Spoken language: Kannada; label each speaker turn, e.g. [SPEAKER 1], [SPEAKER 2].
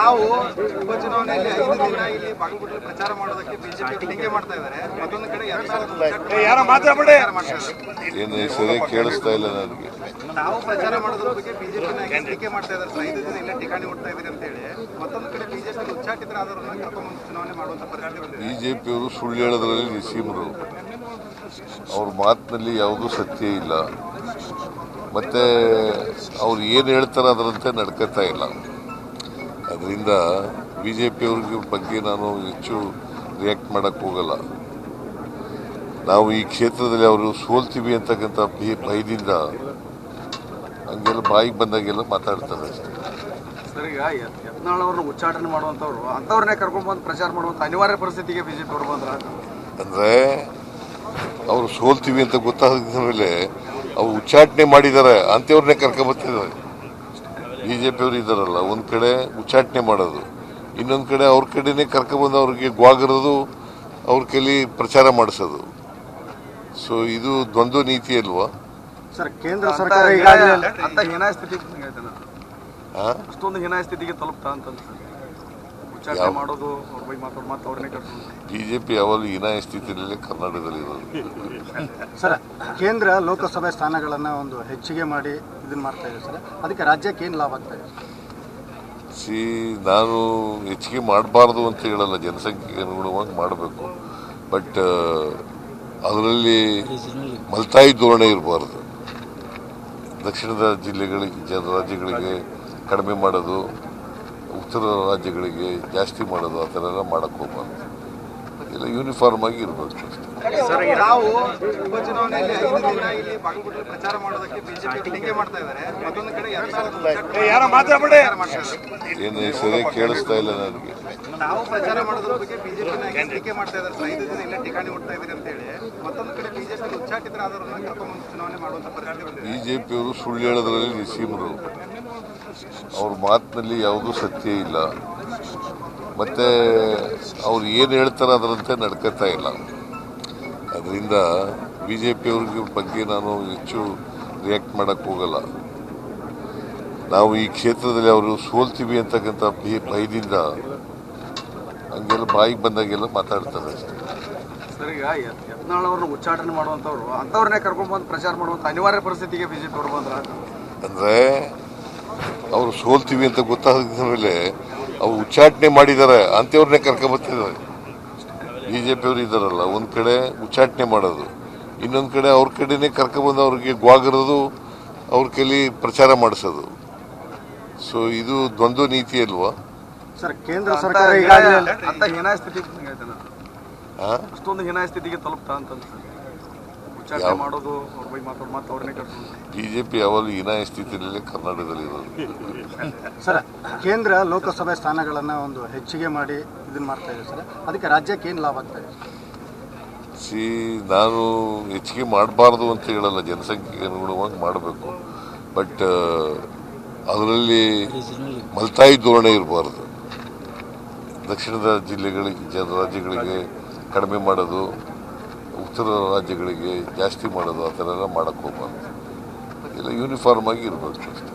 [SPEAKER 1] ನಾವು ಉಪಚುನಾವಣೆಯಲ್ಲಿ 5 ದಿನ ಇಲ್ಲಿ ಬಾಗಲಕೋಟೆ ಪ್ರಚಾರ ಮಾಡೋದಕ್ಕೆ ಬಿಜೆಪಿ ಟೀಕೆ ಮಾಡ್ತಾ ಇದ್ದಾರೆ. ಮತ್ತೊಂದು ಕಡೆ
[SPEAKER 2] ಏನು ಸರಿ ಕೇಳಿಸ್ತಾ ಇಲ್ಲ ನನಗೆ.
[SPEAKER 1] ನಾವು ಪ್ರಚಾರ ಮಾಡೋದ್ರ ಬಗ್ಗೆ ಬಿಜೆಪಿ ನಾಯಕರು ಟೀಕೆ ಮಾಡ್ತಾ ಇದ್ದಾರೆ. 5 ದಿನ ಇಲ್ಲೇ ಠಿಕಾಣಿ ಹೊಡ್ತಾ ಇದ್ದಾರೆ ಅಂತ ಹೇಳಿ. ಮತ್ತೊಂದು ಕಡೆ ಬಿಜೆಪಿ ಉಚ್ಚಾಟಿತರಾದವರನ್ನ ಕರ್ಕೊಂಡು ಚುನಾವಣೆ ಮಾಡುವಂತ ಪರಿಸ್ಥಿತಿ ಬಂದಿದೆ.
[SPEAKER 2] ಬಿಜೆಪಿಯವರು ಸುಳ್ಳು ಹೇಳೋದ್ರಲ್ಲಿ ನಿಸೀಮರು. ಅವ್ರ ಮಾತಿನಲ್ಲಿ ಯಾವುದೂ ಸತ್ಯ ಇಲ್ಲ. ಮತ್ತೆ ಅವ್ರು ಏನು ಹೇಳ್ತಾರೆ ಅದರಂತೆ ನಡ್ಕೊತಾ ಇಲ್ಲ. ಅದರಿಂದ ಬಿಜೆಪಿಯವ್ರ ಬಗ್ಗೆ ನಾನು ಹೆಚ್ಚು ರಿಯಾಕ್ಟ್ ಮಾಡಕ್ಕೆ ಹೋಗಲ್ಲ. ನಾವು ಈ ಕ್ಷೇತ್ರದಲ್ಲಿ ಅವರು ಸೋಲ್ತೀವಿ ಅಂತಕ್ಕಂಥ ಭಯದಿಂದ ಹಂಗೆಲ್ಲ ಬಾಯಿಗೆ ಬಂದಾಗೆಲ್ಲ ಮಾತಾಡ್ತಾರೆ ಅಷ್ಟೇ.
[SPEAKER 1] ಸರ್, ಈಗ ಯತ್ನಾಳ್ ಅವ್ರನ್ನ ಉಚ್ಚಾಟನೆ ಮಾಡುವಂಥವ್ರು ಅಂಥವ್ರನ್ನೇ ಕರ್ಕೊಂಡ್ಬಂದು ಪ್ರಚಾರ ಮಾಡುವಂಥ ಅನಿವಾರ್ಯ ಪರಿಸ್ಥಿತಿಗೆ ಬಿಜೆಪಿ ಅವರು ಬಂದ್ರ
[SPEAKER 2] ಅಂದರೆ ಅವರು ಸೋಲ್ತೀವಿ ಅಂತ ಗೊತ್ತಾದ ಮೇಲೆ ಅವ್ರು ಉಚ್ಚಾಟನೆ ಮಾಡಿದ್ದಾರೆ ಅಂಥವ್ರನ್ನೇ ಕರ್ಕೊಂಬತ್ತಿದ್ದಾರೆ. ಬಿಜೆಪಿಯವರು ಇದ್ದಾರಲ್ಲ, ಒಂದು ಕಡೆ ಉಚ್ಚಾಟನೆ ಮಾಡೋದು, ಇನ್ನೊಂದು ಕಡೆ ಅವ್ರ ಕಡೆನೇ ಕರ್ಕೊಂಬಂದು ಅವ್ರಿಗೆ ಗ್ವಾಗರೋದು, ಅವ್ರ ಕೈಲಿ ಪ್ರಚಾರ ಮಾಡಿಸೋದು. ಸೊ ಇದು ದ್ವಂದ್ವ ನೀತಿ ಅಲ್ವಾ
[SPEAKER 1] ಸರ್? ಕೇಂದ್ರ ಸರ್ಕಾರ ಅಂತ ಹೀನಾಯ ಸ್ಥಿತಿಗೆ ಅಷ್ಟೊಂದು ಹೀನಾಯ ಸ್ಥಿತಿಗೆ ತಲುಪ್ತಾ ಅಂತ ಉಚ್ಚಾಟನೆ ಮಾಡೋದು, ಅವ್ರ ಬಗ್ಗೆ ಮಾತಾಡೋದು, ಮತ್ತೆ ಅವ್ರನ್ನೇ ಕರ್ಕೊಂಡು
[SPEAKER 2] ಬಿಜೆಪಿ ಯಾವಾಗಲೂ ಹೀನಾಯ ಸ್ಥಿತಿಯಲ್ಲೇ ಕರ್ನಾಟಕದಲ್ಲಿ ಇರೋದು.
[SPEAKER 1] ಸರ್, ಕೇಂದ್ರ ಲೋಕಸಭೆ ಸ್ಥಾನಗಳನ್ನು ಒಂದು ಹೆಚ್ಚಿಗೆ ಮಾಡಿ ಇದನ್ನ ಮಾಡ್ತಾ ಇದೆ ಸರ್. ಅದಕ್ಕೆ ರಾಜ್ಯಕ್ಕೆ ಏನು ಲಾಭ ಆಗ್ತಾ ಇದೆ?
[SPEAKER 2] ನಾನು ಹೆಚ್ಚಿಗೆ ಮಾಡಬಾರ್ದು ಅಂತ ಹೇಳಲ್ಲ, ಜನಸಂಖ್ಯೆಗೆ ಅನುಗುಣವಾಗಿ ಮಾಡಬೇಕು. ಬಟ್ ಅದರಲ್ಲಿ ಮಲ್ತಾಯಿ ಧೋರಣೆ ಇರಬಾರ್ದು. ದಕ್ಷಿಣದ ರಾಜ್ಯಗಳಿಗೆ ಕಡಿಮೆ ಮಾಡೋದು, ಉತ್ತರ ರಾಜ್ಯಗಳಿಗೆ ಜಾಸ್ತಿ ಮಾಡೋದು, ಆ ಥರ ಎಲ್ಲ ಮಾಡಕ್ಕೆ ಹೋಗ್ಬಾರ್ದು. ಎಲ್ಲ ಯೂನಿಫಾರ್ಮ್ ಆಗಿ ಇರಬೇಕು ಅಷ್ಟೇ.
[SPEAKER 1] ನಾವು ಉಪಚುನಾವಣೆಯಲ್ಲಿ 5 ದಿನ ಇಲ್ಲಿ ಬಾಗಲಕೋಟೆ ಪ್ರಚಾರ ಮಾಡೋದಕ್ಕೆ ಬಿಜೆಪಿ ಟೀಕೆ ಮಾಡ್ತಾ ಇದ್ದಾರೆ. ಮತ್ತೊಂದು ಕಡೆ
[SPEAKER 2] ಏನು ಸರಿ ಕೇಳಿಸ್ತಾ ಇಲ್ಲ ನನಗೆ.
[SPEAKER 1] ನಾವು ಪ್ರಚಾರ ಮಾಡೋದ್ರ ಬಗ್ಗೆ ಬಿಜೆಪಿ ನಾಯಕರು ಟೀಕೆ ಮಾಡ್ತಾ ಇದ್ದಾರೆ. 5 ದಿನ ಇಲ್ಲೇ ಠಿಕಾಣಿ ಹೊಡ್ತಾ ಇದ್ದಾರೆ ಅಂತ ಹೇಳಿ. ಮತ್ತೊಂದು ಕಡೆ ಬಿಜೆಪಿ ಉಚ್ಚಾಟಿತರಾದವರನ್ನ ಕರ್ಕೊಂಡು ಚುನಾವಣೆ ಮಾಡುವಂತ ಪರಿಸ್ಥಿತಿ ಬಂದಿದೆ.
[SPEAKER 2] ಬಿಜೆಪಿಯವರು ಸುಳ್ಳು ಹೇಳೋದ್ರಲ್ಲಿ ನಿಸೀಮರು. ಅವ್ರ ಮಾತಿನಲ್ಲಿ ಯಾವುದೂ ಸತ್ಯ ಇಲ್ಲ. ಮತ್ತೆ ಅವ್ರು ಏನು ಹೇಳ್ತಾರೆ ಅದರಂತೆ ನಡ್ಕೊತಾ ಇಲ್ಲ. ಅದರಿಂದ ಬಿಜೆಪಿಯವ್ರ ಬಗ್ಗೆ ನಾನು ಹೆಚ್ಚು ರಿಯಾಕ್ಟ್ ಮಾಡಕ್ಕೆ ಹೋಗಲ್ಲ. ನಾವು ಈ ಕ್ಷೇತ್ರದಲ್ಲಿ ಅವರು ಸೋಲ್ತೀವಿ ಅಂತಕ್ಕಂಥ ಭಯದಿಂದ ಹಂಗೆಲ್ಲ ಬಾಯಿಗೆ ಬಂದಾಗೆಲ್ಲ ಮಾತಾಡ್ತಾರೆ ಅಷ್ಟೇ.
[SPEAKER 1] ಸರ್, ಈಗ ಯತ್ನಾಳ್ ಅವ್ರನ್ನ ಉಚ್ಚಾಟನೆ ಮಾಡುವಂಥವ್ರು ಅಂಥವ್ರನ್ನೇ ಕರ್ಕೊಂಡ್ಬಂದು ಪ್ರಚಾರ ಮಾಡುವಂಥ ಅನಿವಾರ್ಯ ಪರಿಸ್ಥಿತಿಗೆ ಬಿಜೆಪಿ ಅವರು ಬಂದ್ರ
[SPEAKER 2] ಅಂದರೆ ಅವರು ಸೋಲ್ತೀವಿ ಅಂತ ಗೊತ್ತಾದ ಮೇಲೆ ಅವ್ರು ಉಚ್ಚಾಟನೆ ಮಾಡಿದ್ದಾರೆ ಅಂಥವ್ರನ್ನೇ ಕರ್ಕೊಂಬತ್ತಿದ್ದಾರೆ. ಬಿಜೆಪಿಯವರು ಇದ್ದಾರಲ್ಲ, ಒಂದು ಕಡೆ ಉಚ್ಚಾಟನೆ ಮಾಡೋದು, ಇನ್ನೊಂದು ಕಡೆ ಅವ್ರ ಕಡೆನೇ ಕರ್ಕೊಂಬಂದು ಅವ್ರಿಗೆ ಗ್ವಾಗರೋದು, ಅವ್ರ ಕೈಲಿ ಪ್ರಚಾರ ಮಾಡಿಸೋದು. ಸೊ ಇದು ದ್ವಂದ್ವ ನೀತಿ ಅಲ್ವಾ
[SPEAKER 1] ಸರ್? ಕೇಂದ್ರ ಸರ್ಕಾರ ಅಂತ ಹೀನಾಯ ಸ್ಥಿತಿಗೆ ಅಷ್ಟೊಂದು ಹೀನಾಯ ಸ್ಥಿತಿಗೆ ತಲುಪ್ತಾ ಅಂತ ಉಚ್ಚಾಟನೆ ಮಾಡೋದು, ಅವ್ರ ಬಗ್ಗೆ ಮಾತಾಡೋದು, ಮತ್ತೆ ಅವ್ರನ್ನೇ ಕರ್ಕೊಂಡು
[SPEAKER 2] ಬಿಜೆಪಿ ಯಾವಾಗಲೂ ಹೀನಾಯ ಸ್ಥಿತಿಯಲ್ಲೇ ಕರ್ನಾಟಕದಲ್ಲಿ ಇರೋದು.
[SPEAKER 1] ಸರ್, ಕೇಂದ್ರ ಲೋಕಸಭೆ ಸ್ಥಾನಗಳನ್ನು ಒಂದು ಹೆಚ್ಚಿಗೆ ಮಾಡಿ ಇದನ್ನ ಮಾಡ್ತಾ ಇದೆ ಸರ್. ಅದಕ್ಕೆ ರಾಜ್ಯಕ್ಕೆ ಏನು ಲಾಭ ಆಗ್ತಾ ಇದೆ?
[SPEAKER 2] ನಾನು ಹೆಚ್ಚಿಗೆ ಮಾಡಬಾರ್ದು ಅಂತ ಹೇಳಲ್ಲ, ಜನಸಂಖ್ಯೆಗೆ ಅನುಗುಣವಾಗಿ ಮಾಡಬೇಕು. ಬಟ್ ಅದರಲ್ಲಿ ಮಲ್ತಾಯಿ ಧೋರಣೆ ಇರಬಾರ್ದು. ದಕ್ಷಿಣದ ರಾಜ್ಯಗಳಿಗೆ ಕಡಿಮೆ ಮಾಡೋದು, ಉತ್ತರ ರಾಜ್ಯಗಳಿಗೆ ಜಾಸ್ತಿ ಮಾಡೋದು, ಆ ಥರ ಎಲ್ಲ ಮಾಡಕ್ಕೆ ಹೋಗ್ಬಾರ್ದು. ಎಲ್ಲ ಯೂನಿಫಾರ್ಮ್ ಆಗಿ ಇರಬೇಕು ಅಷ್ಟೇ.